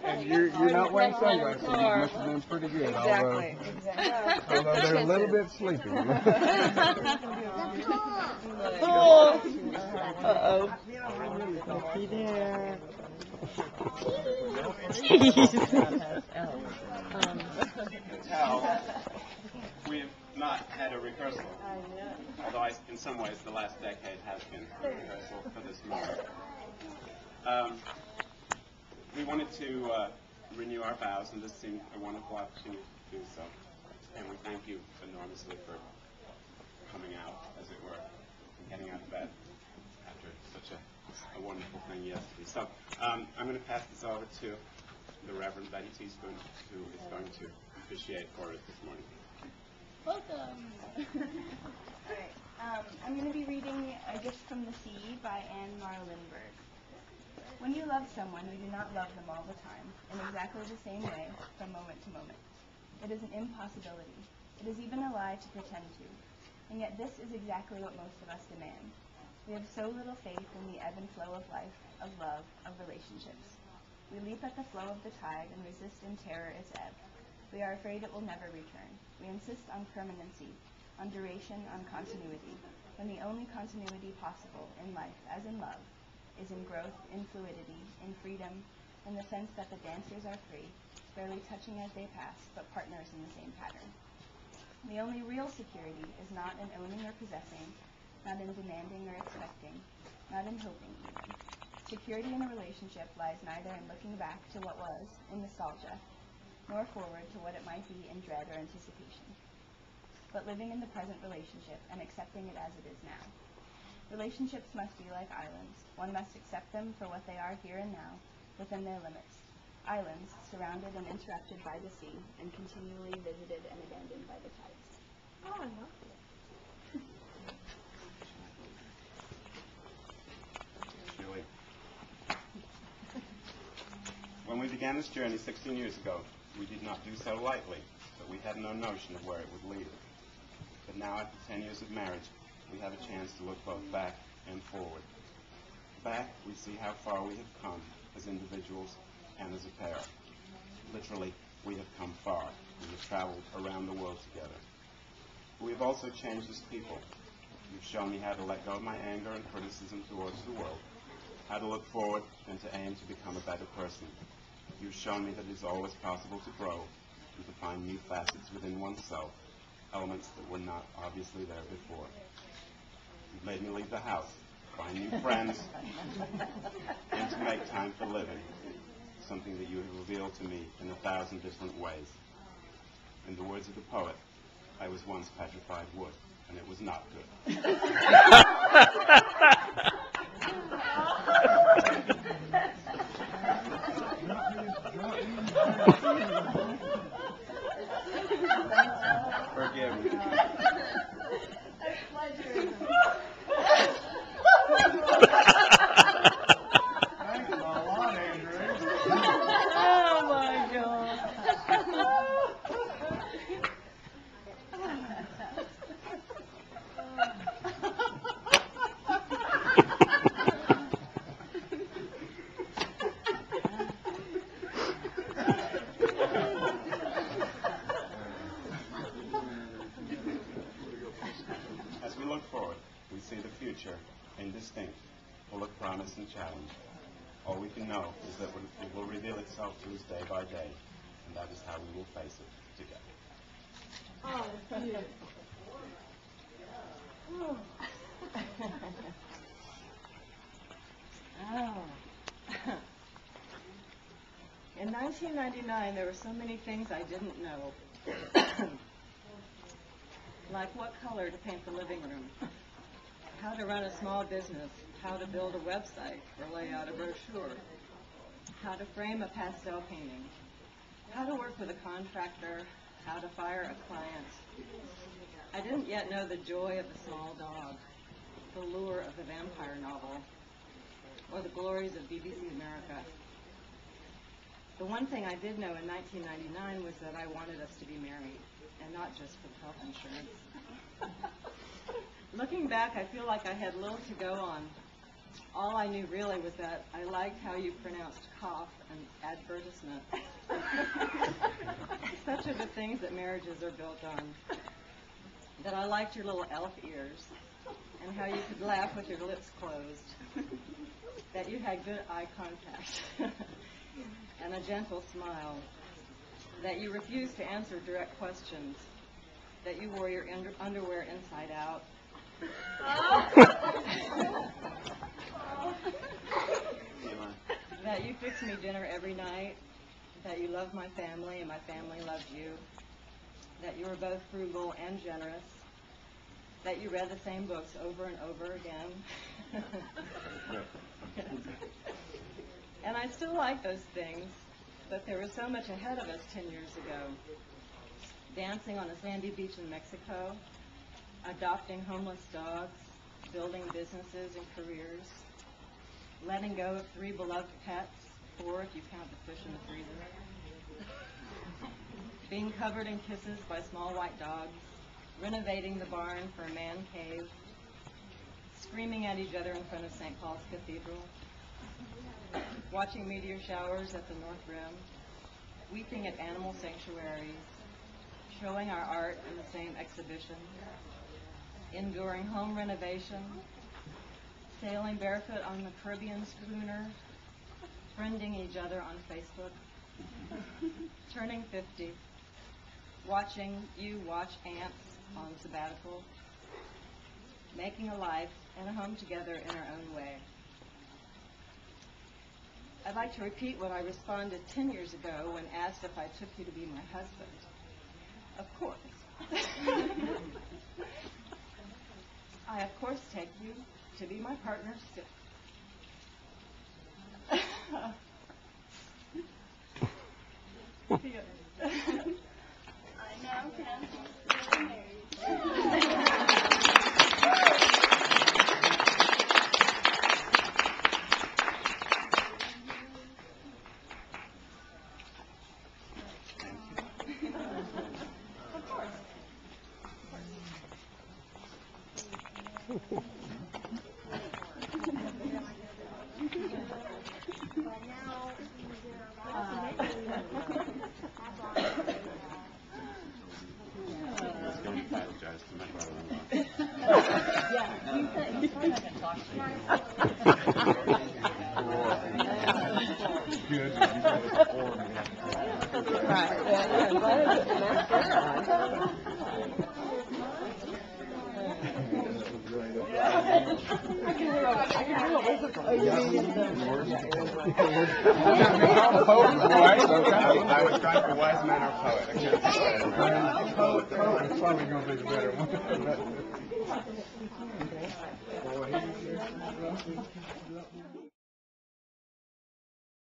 And you're not wearing sunglasses. You must have been pretty good. Exactly. Although they're a little bit sleepy. Uh-oh. Looky there. We've not had a rehearsal, although in some ways the last decade has been a rehearsal for this moment. We wanted to renew our vows, and this seemed a wonderful opportunity to do so. And we thank you enormously for coming out, as it were, and getting out of bed after such a wonderful thing yesterday. So I'm going to pass this over to the Reverend Betty Teaspoon, who is going to officiate for us this morning. Welcome. All right. I'm going to be reading A Gift from the Sea by Anne Mar Lindbergh. When you love someone, you do not love them all the time, in exactly the same way, from moment to moment. It is an impossibility. It is even a lie to pretend to. And yet this is exactly what most of us demand. We have so little faith in the ebb and flow of life, of love, of relationships. We leap at the flow of the tide and resist in terror its ebb. We are afraid it will never return. We insist on permanency, on duration, on continuity, when the only continuity possible in life, as in love, is in growth, in fluidity, in freedom, in the sense that the dancers are free, barely touching as they pass, but partners in the same pattern. The only real security is not in owning or possessing, not in demanding or expecting, not in hoping even. Security in a relationship lies neither in looking back to what was, in nostalgia, nor forward to what it might be in dread or anticipation, but living in the present relationship and accepting it as it is now. Relationships must be like islands. One must accept them for what they are here and now, within their limits. Islands, surrounded and interrupted by the sea, and continually visited and abandoned by the tides. Oh, I love it. Julie. When we began this journey 16 years ago, we did not do so lightly, but we had no notion of where it would lead. But now, after 10 years of marriage, we have a chance to look both back and forward. Back, we see how far we have come as individuals and as a pair. Literally, we have come far. We have traveled around the world together. But we have also changed as people. You've shown me how to let go of my anger and criticism towards the world, how to look forward and to aim to become a better person. You've shown me that it is always possible to grow and to find new facets within oneself, elements that were not obviously there before. You've made me leave the house, find new friends, and to make time for living, something that you have revealed to me in 1,000 different ways. In the words of the poet, I was once petrified wood, and it was not good. Forgive me. Thanks a lot, Andrew. Oh my God. As we look forward, we see the future, indistinct, full of promise and challenge. All we can know is that it will reveal itself to us day by day, and that is how we will face it together. Oh, cute. Oh. In 1999, there were so many things I didn't know. Like what color to paint the living room, how to run a small business, how to build a website or lay out a brochure, how to frame a pastel painting, how to work with a contractor, how to fire a client. I didn't yet know the joy of a small dog, the lure of the vampire novel, or the glories of BBC America. The one thing I did know in 1999 was that I wanted us to be married, and not just for the health insurance. Looking back, I feel like I had little to go on, All I knew really was that I liked how you pronounced cough and advertisement. Such are the things that marriages are built on. That I liked your little elf ears and how you could laugh with your lips closed. That you had good eye contact and a gentle smile. That you refused to answer direct questions. That you wore your underwear inside out. That you fixed me dinner every night. That you loved my family and my family loved you. That you were both frugal and generous. That you read the same books over and over again. And I still like those things, but there was so much ahead of us 10 years ago. Dancing on a sandy beach in Mexico, adopting homeless dogs, building businesses and careers, letting go of 3 beloved pets, 4 if you count the fish in the freezer, being covered in kisses by small white dogs, renovating the barn for a man cave, screaming at each other in front of St. Paul's Cathedral, watching meteor showers at the North Rim, weeping at animal sanctuaries, showing our art in the same exhibition, enduring home renovation, sailing barefoot on the Caribbean schooner, friending each other on Facebook, turning 50, watching you watch ants on sabbatical, making a life and a home together in our own way. I'd like to repeat what I responded 10 years ago when asked if I took you to be my husband. Of course. I, of course, take you to be my partner still. I now can be married. Let's go and apologize to my brother-in-law. Good. I was trying for wise man or poet. I can't decide. Poet is probably going to be the better one.